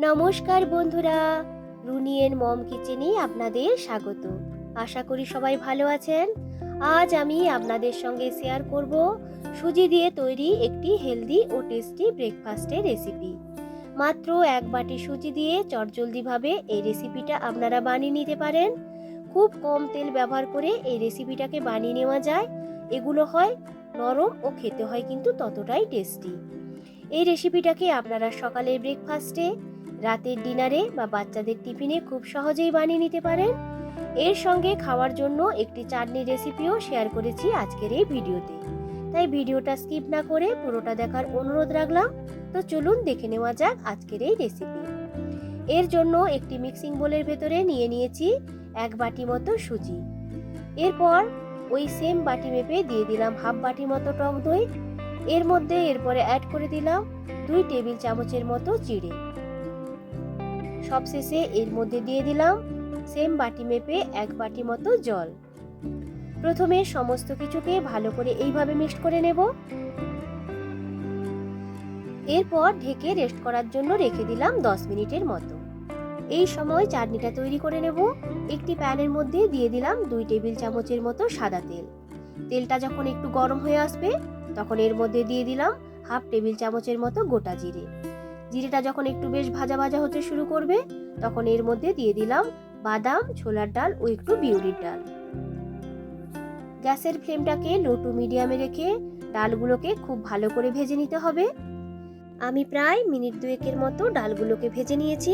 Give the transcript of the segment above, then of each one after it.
নমস্কার বন্ধুরা, রুনিয়ের মম কিচেনে আপনাদের স্বাগত। আশা করি সবাই ভালো আছেন। আজ আমি আপনাদের সঙ্গে শেয়ার করব সুজি দিয়ে তৈরি একটি হেলদি ও টেস্টি ব্রেকফাস্টের রেসিপি। মাত্র এক বাটি সুজি দিয়ে চটজলদিভাবে এই রেসিপিটা আপনারা বানিয়ে নিতে পারেন। খুব কম তেল ব্যবহার করে এই রেসিপিটাকে বানিয়ে নেওয়া যায়। এগুলো হয় নরম ও খেতে হয় কিন্তু ততটাই টেস্টি। এই রেসিপিটাকে আপনারা সকালের ব্রেকফাস্টে, রাতের ডিনারে বা বাচ্চাদের টিফিনে খুব সহজেই বানিয়ে নিতে পারেন। এর সঙ্গে খাওয়ার জন্য একটি চাটনির রেসিপিও শেয়ার করেছি আজকের এই ভিডিওতে। তাই ভিডিওটা স্কিপ না করে পুরোটা দেখার অনুরোধ রাখলাম। তো চলুন দেখে নেওয়া যাক আজকের এই রেসিপি। এর জন্য একটি মিক্সিং বোলের ভেতরে নিয়ে নিয়েছি এক বাটি মতো সুজি। এরপর ওই সেম বাটি মেপে দিয়ে দিলাম হাফ বাটি মতো টক দই। এর মধ্যে এরপরে অ্যাড করে দিলাম 2 টেবিল চামচের মতো চিড়ে। সবশেষে এর মধ্যে দিয়ে দিলাম সেম বাটি মেপে এক বাটি মতো জল। প্রথমে সমস্ত কিছুকে ভালো করে এইভাবে মিক্সড করে নেব। এরপর ঢেকে রেস্ট করার জন্য রেখে দিলাম 10 মিনিটের মতো। এই সময় চাটনিটা তৈরি করে নেব। একটি প্যানের মধ্যে দিয়ে দিলাম 2 টেবিল চামচের মতো সাদা তেল। তেলটা যখন একটু গরম হয়ে আসবে তখন এর মধ্যে দিয়ে দিলাম হাফ টেবিল চামচের মতো গোটা জিরে। জিরেটা যখন একটু বেশ ভাজা ভাজা হতে শুরু করবে তখন এর মধ্যে দিয়ে দিলাম বাদাম, ছোলার ডাল ও একটু বিউলির ডাল। গ্যাসের ফ্লেমটাকে লো টু মিডিয়ামে রেখে ডালগুলোকে খুব ভালো করে ভেজে নিতে হবে। আমি প্রায় মিনিট 2 মতো ডালগুলোকে ভেজে নিয়েছি।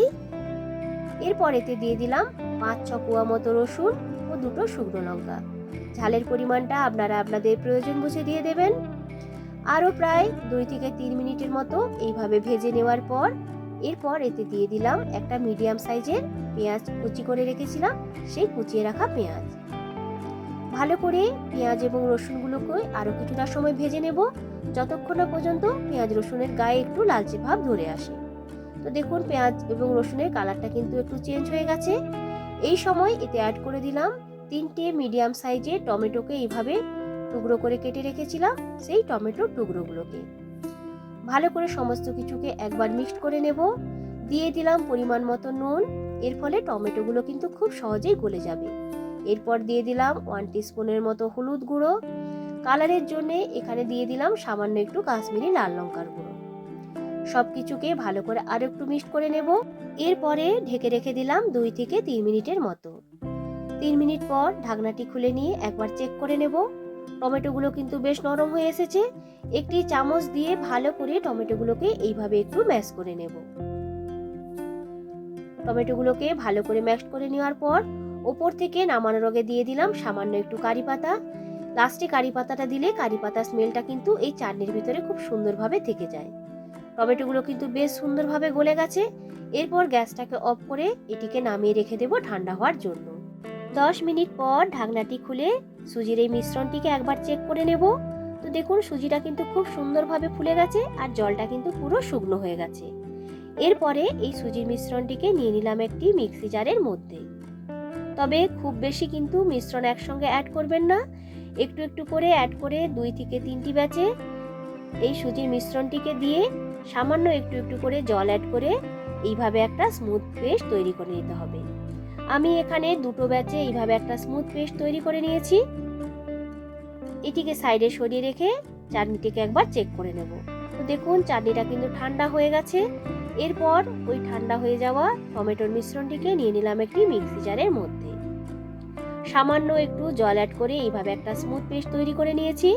এরপর এতে দিয়ে দিলাম 5-6 কোয়া মতো রসুন ও 2টো শুকনো লঙ্কা। ঝালের পরিমাণটা আপনারা আপনাদের প্রয়োজন বুঝে দিয়ে দেবেন। আরও প্রায় 2 থেকে 3 মিনিটের মতো এইভাবে ভেজে নেওয়ার পর এরপর এতে দিয়ে দিলাম একটা মিডিয়াম সাইজের পেঁয়াজ কুচি করে রেখেছিলাম, সেই কুচিয়ে রাখা পেঁয়াজ। ভালো করে পেঁয়াজ এবং রসুনগুলোকে আরও কিছুটা সময় ভেজে নেব, যতক্ষণ না পর্যন্ত পেঁয়াজ রসুনের গায়ে একটু লালচে ভাব ধরে আসে। তো দেখুন পেঁয়াজ এবং রসুনের কালারটা কিন্তু একটু চেঞ্জ হয়ে গেছে। এই সময় এতে অ্যাড করে দিলাম 3টে মিডিয়াম সাইজের টমেটোকে এইভাবে টুকরো করে কেটে রেখেছিলাম, সেই টমেটোর টুকরোগুলোকে ভালো করে সমস্ত কিছুকে একবার মিক্সড করে নেব। দিয়ে দিলাম পরিমাণ মতো নুন। এর ফলে টমেটোগুলো কিন্তু খুব সহজেই গলে যাবে। এরপর দিয়ে দিলাম 1 টিস্পুনের মতো হলুদ গুঁড়ো। কালারের জন্য এখানে দিয়ে দিলাম সামান্য একটু কাশ্মীরি লাল লঙ্কার গুঁড়ো। সবকিছুকে ভালো করে আরো একটু মিক্সড করে নেব। এরপরে ঢেকে রেখে দিলাম 2 থেকে 3 মিনিটের মতো। 3 মিনিট পর ঢাকনাটি খুলে নিয়ে একবার চেক করে নেব। টমেটোগুলো কিন্তু বেশ নরম হয়ে এসেছে। একটি চামচ দিয়ে ভালো করে টমেটোগুলোকে এইভাবে একটু ম্যাশ করে নেব। টমেটোগুলোকে ভালো করে ম্যাশ করে নেওয়ার পর ওপর থেকে নামানোর আগে দিয়ে দিলাম সামান্য একটু কারি পাতা। লাস্টে কারি পাতাটা দিলে কারি পাতার স্মেলটা কিন্তু এই চাটনির ভিতরে খুব সুন্দরভাবে থেকে যায়। টমেটোগুলো কিন্তু বেশ সুন্দরভাবে গলে গেছে। এরপর গ্যাসটাকে অফ করে এটিকে নামিয়ে রেখে দেব ঠান্ডা হওয়ার জন্য। 10 মিনিট পর ঢাকনাটি খুলে সুজির এই মিশ্রণটিকে একবার চেক করে নেব। তো দেখুন সুজিটা কিন্তু খুব সুন্দরভাবে ফুলে গেছে আর জলটা কিন্তু পুরো শুকনো হয়ে গেছে। এরপরে এই সুজির মিশ্রণটিকে নিয়ে নিলাম একটি মিক্সি জারের মধ্যে। তবে খুব বেশি কিন্তু মিশ্রণ একসঙ্গে অ্যাড করবেন না, একটু একটু করে অ্যাড করে 2 থেকে 3টি ব্যাচে এই সুজির মিশ্রণটিকে দিয়ে সামান্য একটু একটু করে জল অ্যাড করে এইভাবে একটা স্মুথ পেস্ট তৈরি করে নিতে হবে। আমি এখানে 2টো ব্যাচে এইভাবে একটা স্মুথ পেস্ট তৈরি করে নিয়েছি। এটিকে সাইডে সরিয়ে রেখে চাটনিটিকে একবার চেক করে নেব। তো দেখুন চাটনিটা কিন্তু ঠান্ডা হয়ে গেছে। এরপর ওই ঠান্ডা হয়ে যাওয়া টমেটোর মিশ্রণটিকে নিয়ে নিলাম একটি মিক্সি জারের মধ্যে। সামান্য একটু জল অ্যাড করে এইভাবে একটা স্মুথ পেস্ট তৈরি করে নিয়েছি।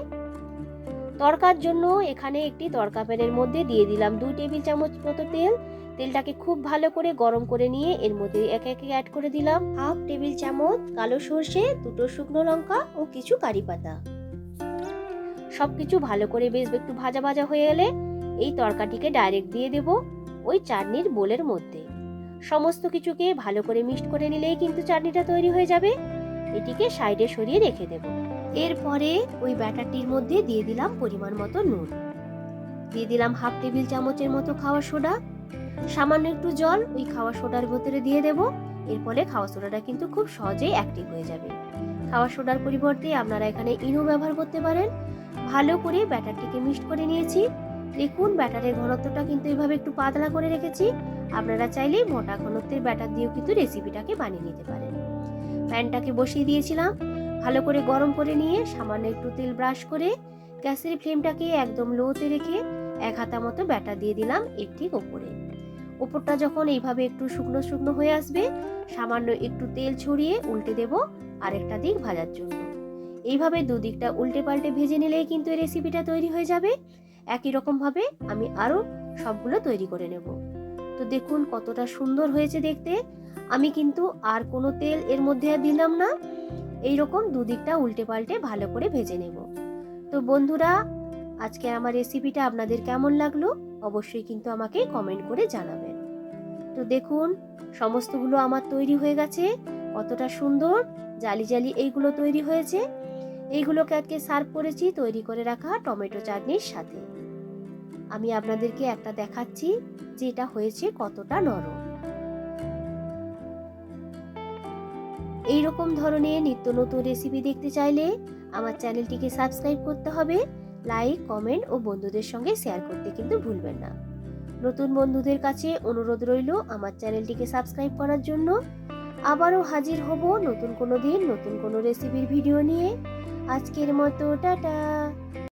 তড়কার জন্য এখানে একটি তড়কা প্যানের মধ্যে দিয়ে দিলাম 2 টেবিল চামচ মতো তেল। তেলটাকে খুব ভালো করে গরম করে নিয়ে এর মধ্যে একে একে অ্যাড করে দিলাম হাফ টেবিল চামচ কালো সর্ষে, 2টো শুকনো লঙ্কা ও কিছু কারি পাতা। সবকিছু ভালো করে বেশ একটু ভাজা ভাজা হয়ে এলে এই তরকাটিকে ডাইরেক্ট দিয়ে দেব ওই চাটনির বোলের মধ্যে। সমস্ত কিছুকে ভালো করে মিক্সড করে নিলেই কিন্তু চাটনিটা তৈরি হয়ে যাবে। এটিকে সাইডে সরিয়ে রেখে দেব। এরপরে ওই ব্যাটারটির মধ্যে দিয়ে দিলাম পরিমাণ মতো নুন, দিয়ে দিলাম হাফ টেবিল চামচের মতো খাওয়া সোডা, সামান্য একটু জল ওই খাওয়া সোডার ভেতরে দিয়ে দেব। এর ফলে খাওয়া সোডাটা কিন্তু খুব সহজেই অ্যাক্টিভ হয়ে যাবে। খাওয়া সোডার পরিবর্তে আপনারা এখানে ইনো ব্যবহার করতে পারেন। ভালো করে ব্যাটারটিকে মিক্সড করে নিয়েছি। দেখুন ব্যাটারের ঘনত্বটা কিন্তু এইভাবে একটু পাতলা করে রেখেছি আপনারা চাইলে মোটা ঘনত্বের ব্যাটার দিয়েও কিন্তু রেসিপিটাকে বানিয়ে নিতে পারেন। প্যানটাকে বসিয়ে দিয়েছিলাম, ভালো করে গরম করে নিয়ে সামান্য একটু তেল ব্রাশ করে গ্যাসের ফ্লেমটাকে একদম লোতে রেখে 1 হাতা মতো ব্যাটার দিয়ে দিলাম এর ঠিক ওপরে। ওপরটা যখন এইভাবে একটু শুকনো শুকনো হয়ে আসবে, সামান্য একটু তেল ছড়িয়ে উল্টে দেব আরেকটা দিক ভাজার জন্য। এইভাবে দুদিকটা উল্টে পাল্টে ভেজে নিলেই কিন্তু এই রেসিপিটা তৈরি হয়ে যাবে। একই রকম ভাবে আমি আরো সবগুলো তৈরি করে নেব। তো দেখুন কতটা সুন্দর হয়েছে দেখতে। আমি কিন্তু আর কোনো তেল এর মধ্যে আর দিলাম না। এইরকম দুদিকটা উল্টে পাল্টে ভালো করে ভেজে নেব। তো বন্ধুরা, আজকে আমার রেসিপিটা আপনাদের কেমন লাগলো অবশ্যই কিন্তু আমাকে কমেন্ট করে জানাবেন। তো দেখুন সমস্তগুলো আমার তৈরি হয়ে গেছে, কতটা সুন্দর জালি জালি এইগুলো তৈরি হয়েছে। এইগুলোকে আজকে সার্ভ করেছি তৈরি করে রাখা টমেটো চাটনির সাথে। আমি আপনাদেরকে একটা দেখাচ্ছি যে এটা হয়েছে কতটা নরম। এই রকম ধরনের নিত্য নতুন রেসিপি দেখতে চাইলে আমার চ্যানেলটিকে সাবস্ক্রাইব করতে হবে, লাইক, কমেন্ট ও বন্ধুদের সঙ্গে শেয়ার করতে কিন্তু ভুলবেন না। নতুন বন্ধুদের কাছে অনুরোধ রইল আমার চ্যানেলটিকে সাবস্ক্রাইব করার জন্য। আবারও হাজির হব নতুন কোনো দিন নতুন কোনো রেসিপির ভিডিও নিয়ে। আজকের মতো টাটা।